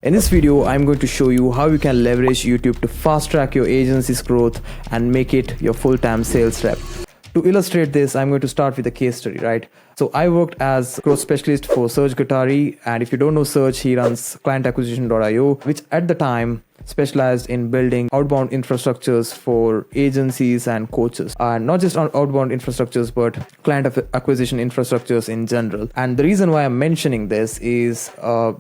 In this video, I'm going to show you how you can leverage YouTube to fast track your agency's growth and make it your full-time sales rep. To illustrate this, I'm going to start with a case study, right? So I worked as growth specialist for Serge Guattari, and if you don't know Serge, he runs clientacquisition.io, which at the time specialized in building outbound infrastructures for agencies and coaches, and not just on outbound infrastructures but client acquisition infrastructures in general. And the reason why I'm mentioning this is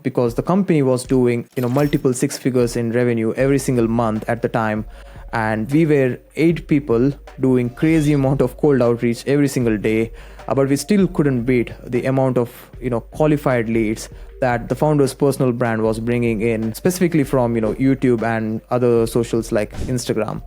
because the company was doing multiple six figures in revenue every single month at the time, and we were 8 people doing crazy amount of cold outreach every single day, but we still couldn't beat the amount of qualified leads that the founder's personal brand was bringing in, specifically from YouTube and other socials like Instagram,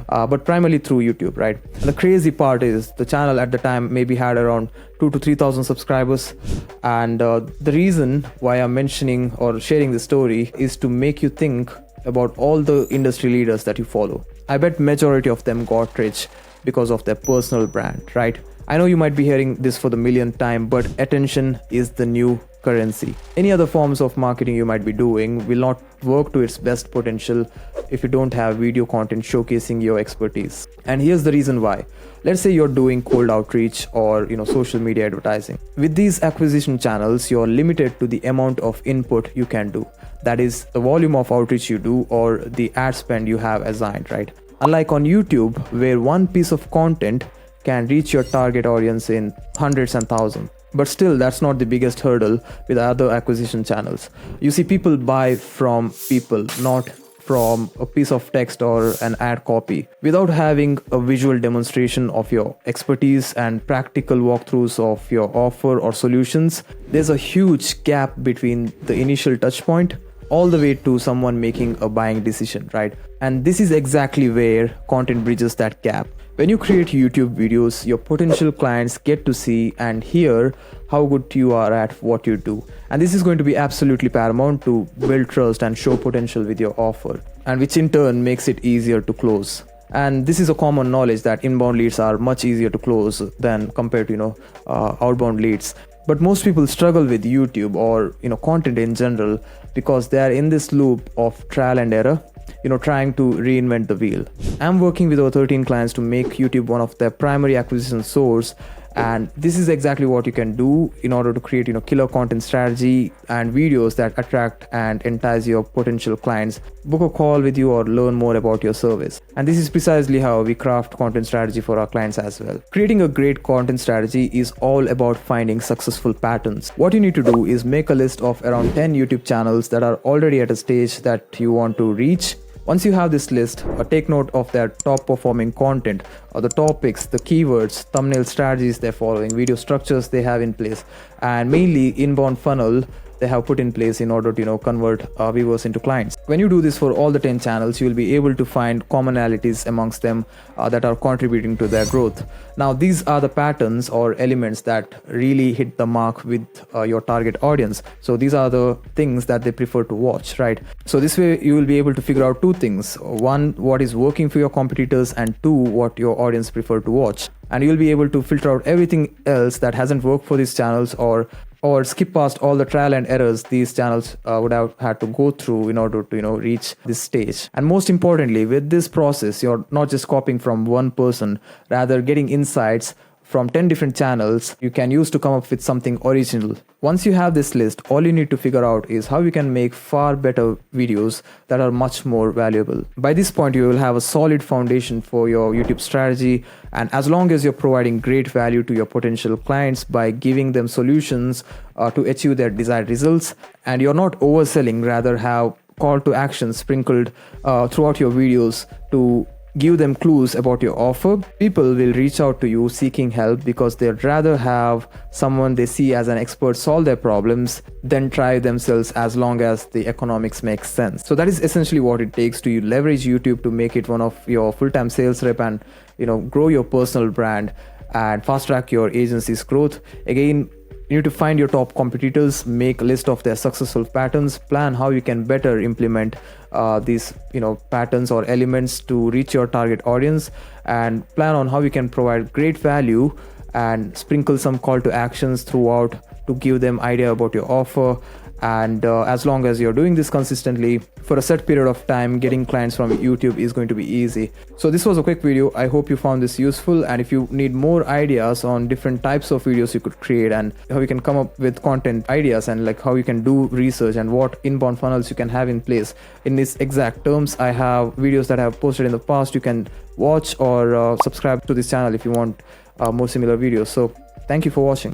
but primarily through YouTube, right? And the crazy part is the channel at the time maybe had around 2,000 to 3,000 subscribers, and the reason why I'm mentioning or sharing this story is to make you think about all the industry leaders that you follow. I bet majority of them got rich because of their personal brand, right? I know you might be hearing this for the millionth time, but attention is the new currency. Any other forms of marketing you might be doing will not work to its best potential if you don't have video content showcasing your expertise. And here's the reason why. Let's say you're doing cold outreach or social media advertising. With these acquisition channels, you're limited to the amount of input you can do. That is the volume of outreach you do or the ad spend you have assigned, right? Unlike on YouTube, where one piece of content can reach your target audience in hundreds and thousands. But still, that's not the biggest hurdle with other acquisition channels. You see, people buy from people, not from a piece of text or an ad copy. Without having a visual demonstration of your expertise and practical walkthroughs of your offer or solutions, there's a huge gap between the initial touch point all the way to someone making a buying decision, right? And this is exactly where content bridges that gap. When you create YouTube videos, your potential clients get to see and hear how good you are at what you do. And this is going to be absolutely paramount to build trust and show potential with your offer, and which in turn makes it easier to close. And this is a common knowledge that inbound leads are much easier to close than compared to outbound leads. But most people struggle with YouTube or content in general because they are in this loop of trial and error, trying to reinvent the wheel. I'm working with over 13 clients to make YouTube one of their primary acquisition source, and this is exactly what you can do in order to create killer content strategy and videos that attract and entice your potential clients, book a call with you, or learn more about your service. And this is precisely how we craft content strategy for our clients as well. Creating a great content strategy is all about finding successful patterns. What you need to do is make a list of around 10 YouTube channels that are already at a stage that you want to reach. Once you have this list, take note of their top performing content, or the topics, the keywords, thumbnail strategies they're following, video structures they have in place, and mainly inbound funnel they have put in place in order to convert viewers into clients. When you do this for all the 10 channels, you will be able to find commonalities amongst them that are contributing to their growth. Now, these are the patterns or elements that really hit the mark with your target audience. So these are the things that they prefer to watch, right? So this way you will be able to figure out two things. One, what is working for your competitors, and two, what your audience prefer to watch. And you'll be able to filter out everything else that hasn't worked for these channels, or skip past all the trial and errors these channels would have had to go through in order to reach this stage. And most importantly, with this process, you're not just copying from one person, rather getting insights from 10 different channels you can use to come up with something original. Once you have this list, all you need to figure out is how you can make far better videos that are much more valuable. By this point, you will have a solid foundation for your YouTube strategy, and as long as you're providing great value to your potential clients by giving them solutions to achieve their desired results, and you're not overselling, rather have call to action sprinkled throughout your videos to give them clues about your offer, people will reach out to you seeking help because they'd rather have someone they see as an expert solve their problems than try themselves, as long as the economics make sense. So that is essentially what it takes to leverage YouTube to make it one of your full-time sales rep and grow your personal brand and fast track your agency's growth. Again, you need to find your top competitors, make a list of their successful patterns, plan how you can better implement these patterns or elements to reach your target audience, and plan on how you can provide great value and sprinkle some call to actions throughout to give them idea about your offer. And as long as you're doing this consistently for a set period of time, getting clients from YouTube is going to be easy. So this was a quick video. I hope you found this useful, and if you need more ideas on different types of videos you could create and how you can come up with content ideas and like how you can do research and what inbound funnels you can have in place in these exact terms, I have videos that I have posted in the past. You can watch or subscribe to this channel if you want more similar videos. So thank you for watching.